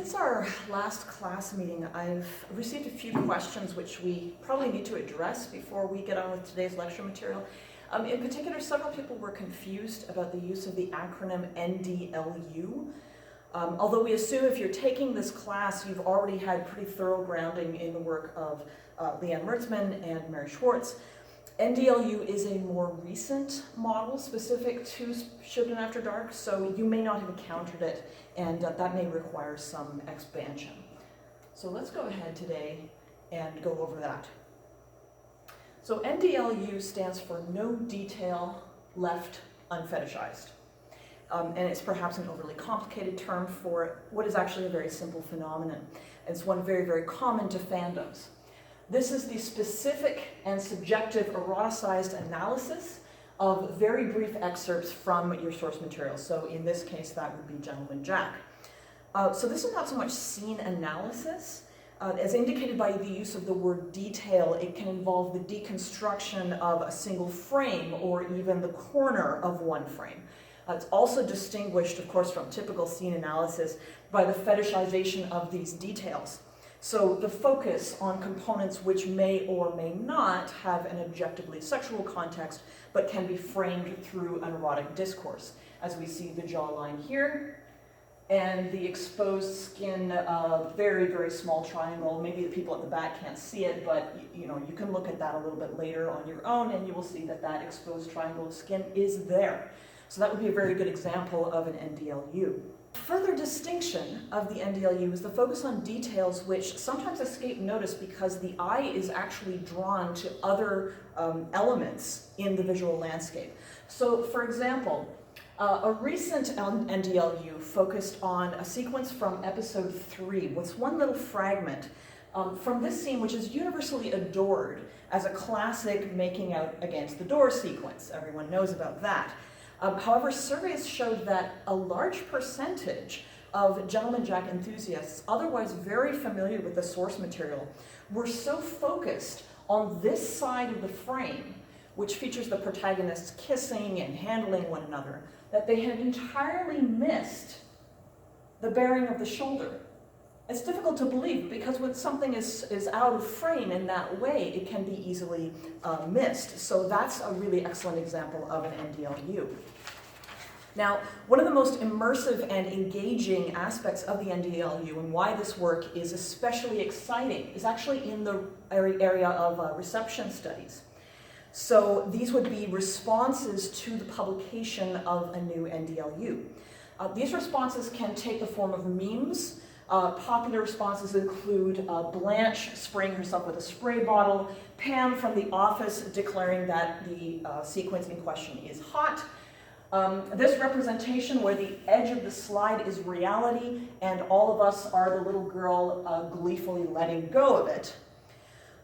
Since our last class meeting, I've received a few questions which we probably need to address before we get on with today's lecture material. In particular, several people were confused about the use of the acronym NDLU. Although we assume if you're taking this class, you've already had pretty thorough grounding in the work of Leanne Mertzman and Mary Schwartz. NDLU is a more recent model specific to Shipton After Dark, so you may not have encountered it, and that may require some expansion. So let's go ahead today and go over that. So NDLU stands for No Detail Left Unfetishized. And it's perhaps an overly complicated term for what is actually a very simple phenomenon. It's one very, very common to fandoms. This is the specific and subjective eroticized analysis of very brief excerpts from your source material. So in this case, that would be Gentleman Jack. So this is not so much scene analysis. As indicated by the use of the word detail, it can involve the deconstruction of a single frame or even the corner of one frame. It's also distinguished, of course, from typical scene analysis by the fetishization of these details. So the focus on components which may or may not have an objectively sexual context, but can be framed through an erotic discourse, as we see the jawline here, and the exposed skin, very, very small triangle. Maybe the people at the back can't see it, but you can look at that a little bit later on your own, and you will see that that exposed triangle of skin is there. So that would be a very good example of an NDLU. Further distinction of the NDLU is the focus on details which sometimes escape notice because the eye is actually drawn to other elements in the visual landscape. So, for example, a recent NDLU focused on a sequence from episode 3. What's one little fragment from this scene, which is universally adored as a classic making out against the door sequence. Everyone knows about that. However, surveys showed that a large percentage of Gentleman Jack enthusiasts, otherwise very familiar with the source material, were so focused on this side of the frame, which features the protagonists kissing and handling one another, that they had entirely missed the bearing of the shoulder. It's difficult to believe because when something is out of frame in that way, it can be easily missed. So that's a really excellent example of an NDLU. Now, one of the most immersive and engaging aspects of the NDLU and why this work is especially exciting is actually in the area of reception studies. So these would be responses to the publication of a new NDLU. These responses can take the form of memes. Popular responses include Blanche spraying herself with a spray bottle, Pam from The Office declaring that the sequence in question is hot. This representation where the edge of the slide is reality and all of us are the little girl gleefully letting go of it.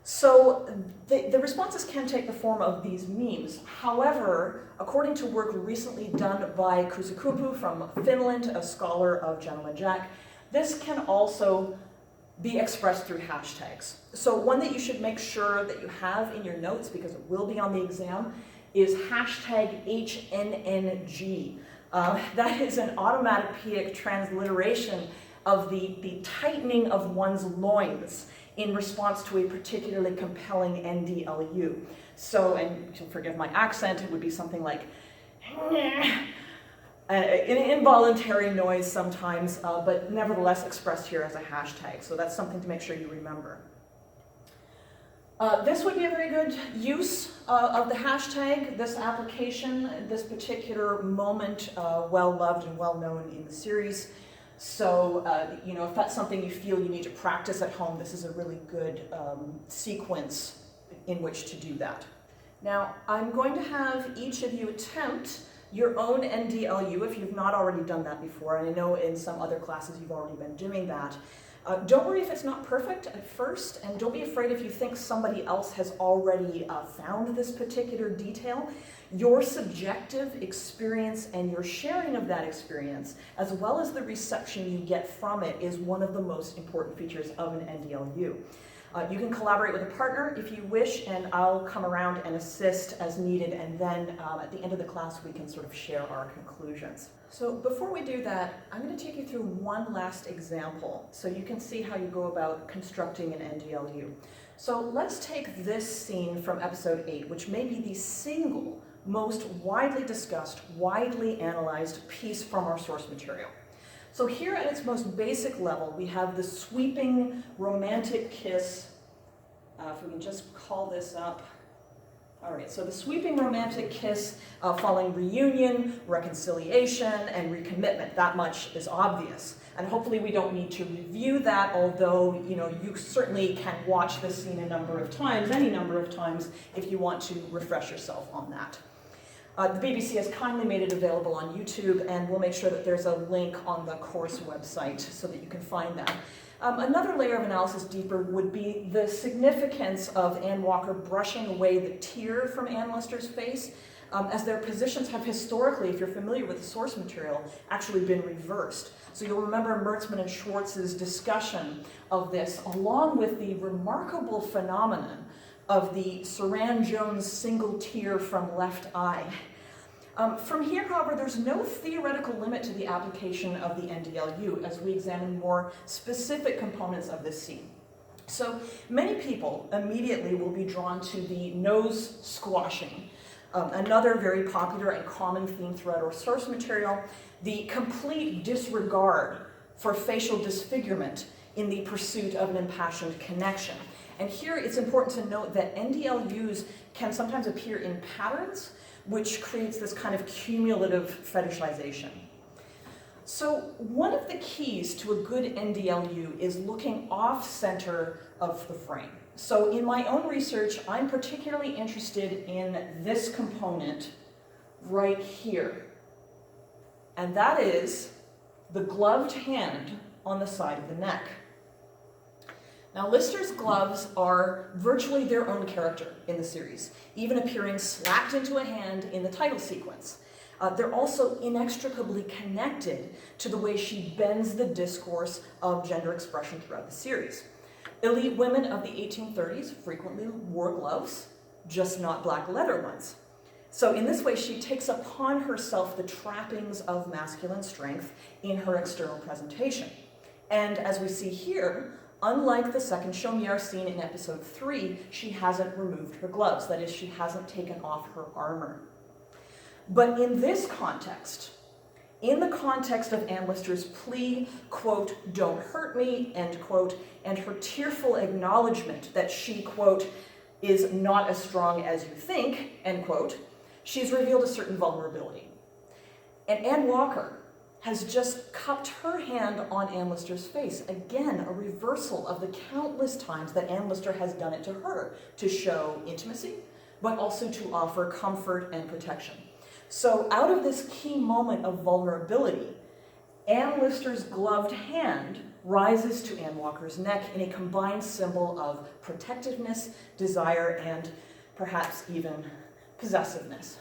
So the responses can take the form of these memes. However, according to work recently done by Kuusikuppu from Finland, a scholar of Gentleman Jack, this can also be expressed through hashtags. So one that you should make sure that you have in your notes, because it will be on the exam, is hashtag HNNG. That is an onomatopoeic transliteration of the tightening of one's loins in response to a particularly compelling NDLU. So, and forgive my accent, it would be something like an involuntary noise sometimes, but nevertheless expressed here as a hashtag. So that's something to make sure you remember. This would be a very good use of the hashtag, this application, this particular moment, well loved and well known in the series. So, if that's something you feel you need to practice at home, this is a really good sequence in which to do that. Now, I'm going to have each of you attempt your own NDLU if you've not already done that before, and I know in some other classes you've already been doing that. Don't worry if it's not perfect at first, and don't be afraid if you think somebody else has already found this particular detail. Your subjective experience and your sharing of that experience, as well as the reception you get from it, is one of the most important features of an NDLU. You can collaborate with a partner if you wish, and I'll come around and assist as needed, and then at the end of the class we can sort of share our conclusions. So before we do that, I'm going to take you through one last example so you can see how you go about constructing an NDLU. So let's take this scene from episode 8, which may be the single most widely discussed, widely analyzed piece from our source material. So here at its most basic level, we have the sweeping romantic kiss. If we can just call this up. All right, so the sweeping romantic kiss following reunion, reconciliation, and recommitment. That much is obvious. And hopefully we don't need to review that, although you certainly can watch this scene a number of times, any number of times, if you want to refresh yourself on that. The BBC has kindly made it available on YouTube, and we'll make sure that there's a link on the course website so that you can find that. Another layer of analysis deeper would be the significance of Anne Walker brushing away the tear from Anne Lister's face, as their positions have historically, if you're familiar with the source material, actually been reversed. So you'll remember Mertzman and Schwartz's discussion of this, along with the remarkable phenomenon of the Saran Jones single tear from left eye. From here, however, there's no theoretical limit to the application of the NDLU as we examine more specific components of this scene. So many people immediately will be drawn to the nose squashing, another very popular and common theme throughout our source material, the complete disregard for facial disfigurement in the pursuit of an impassioned connection. And here it's important to note that NDLUs can sometimes appear in patterns, which creates this kind of cumulative fetishization. So one of the keys to a good NDLU is looking off-center of the frame. So in my own research, I'm particularly interested in this component right here. And that is the gloved hand on the side of the neck. Now, Lister's gloves are virtually their own character in the series, even appearing slapped into a hand in the title sequence. They're also inextricably connected to the way she bends the discourse of gender expression throughout the series. Elite women of the 1830s frequently wore gloves, just not black leather ones. So in this way, she takes upon herself the trappings of masculine strength in her external presentation. And as we see here, unlike the second Chaumière scene in episode 3, she hasn't removed her gloves. That is, she hasn't taken off her armor. But in this context, in the context of Anne Lister's plea, quote, "Don't hurt me," end quote, and her tearful acknowledgement that she, quote, "is not as strong as you think," end quote, she's revealed a certain vulnerability. And Anne Walker has just cupped her hand on Anne Lister's face. Again, a reversal of the countless times that Anne Lister has done it to her to show intimacy, but also to offer comfort and protection. So out of this key moment of vulnerability, Anne Lister's gloved hand rises to Anne Walker's neck in a combined symbol of protectiveness, desire, and perhaps even possessiveness.